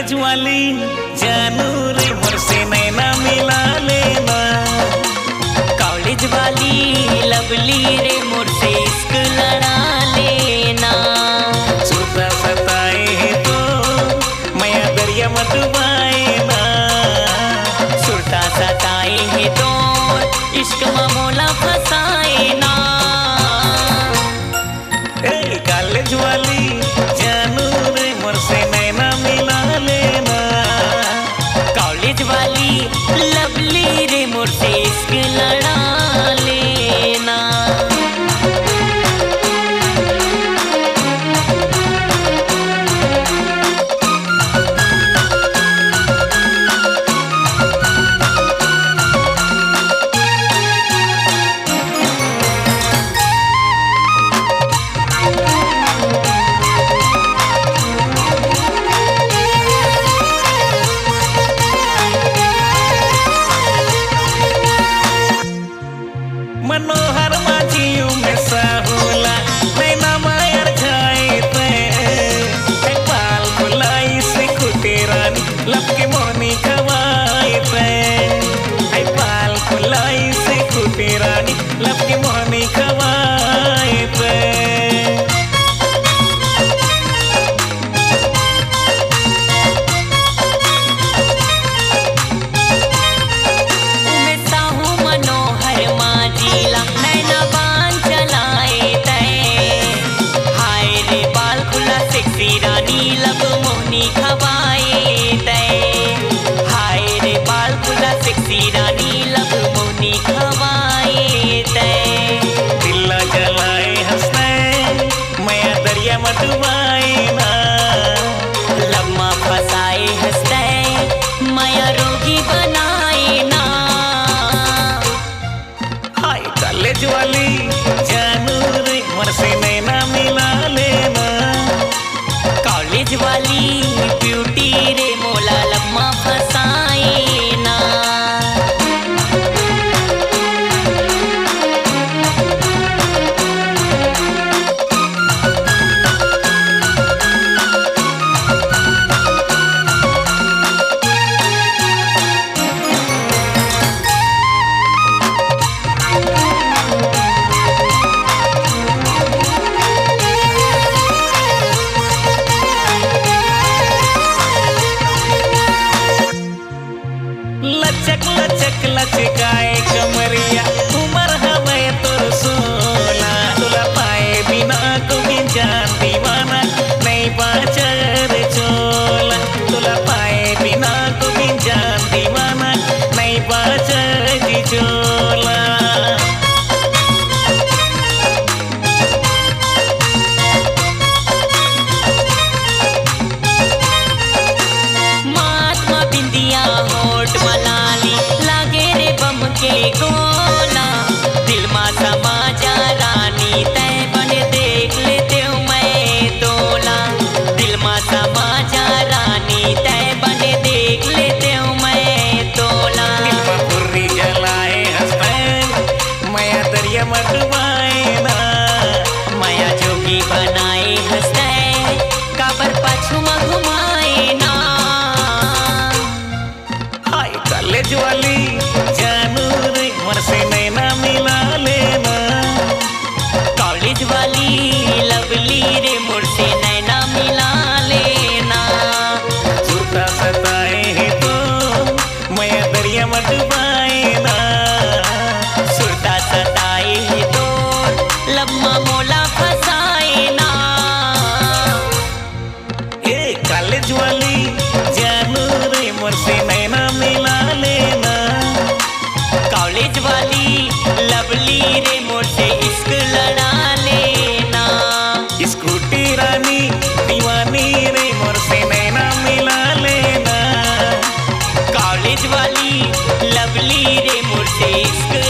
College वाली जानू रे मोर से नैना मिला लेना। कॉलेज वाली लवली रे मोर से इश्क लड़ा लेना। सुरता सताए है तो मैया दरिया मत डुबाए ना। सुरता सताए है तो इश्क में मोला फसाए ना। कॉलेज वाली जानू रे मोर से नैना मिला लेना। कॉलेज वाली लवली रे मोर से इश्क लड़ा लेना। मनोहर माझी में साहुला नैना मायर जाए ते बाल बुलाई से खुटे रानी लपके मोहनी खवाए ते बाल बुलाई से खुटे रानी लपके मोहनी खवाए ते। लब मोहनी खवाए दे हाय रे बाल खुला सेक्सी रानी लब मोहनी खवाए दे। दिल जलाए हंसते मैं दरिया मत डुबाए ना। लब में फसाए हंसते मैं रोगी बनाए ना। हाय कॉलेज वाली जानू रे मोर से नैना मिला लेना। कॉलेज वाली ब्यूटी रे मोला लम्मा फसाए ना। लचक लचक लचकाए कमरिया उमर हमें तोर सोला। तुला पाए बिना को भी जान दीवाना नहीं बाचर चोला। तुला पाए बिना को भी जान दीवाना नहीं बाचर जी चोला। के गोला दिल मा समा जा रानी तय बन देख लेते हूँ मैं तोला। दिल मा समा जा रानी तय बन देख लेते हूँ मैं तोला। दिल में बुर्री जलाए हंसते मैं दरिया मत डुबाए ना। माया जोगी बनाए हंसते काबर पाछू में घुमाए ना। हाय कॉलेज वाली जानू रे मोर से नैना मिला लेना। कॉलेज वाली लवली रे मोर से नैना मिला लेना। सुरता सताए है तो मैं दरिया मत डुबाए ना। सुरता सताए है तो लम्मा मोला फसाए ना। कॉलेज वाली जानू रे मोर से नैना मिला लेना। कॉलेज वाली लवली रे मोर से इश्क लड़ा लेना। स्कूटी रानी दीवानी रे मोर से नैना मिला लेना। कॉलेज वाली लवली रे मोर से इश्क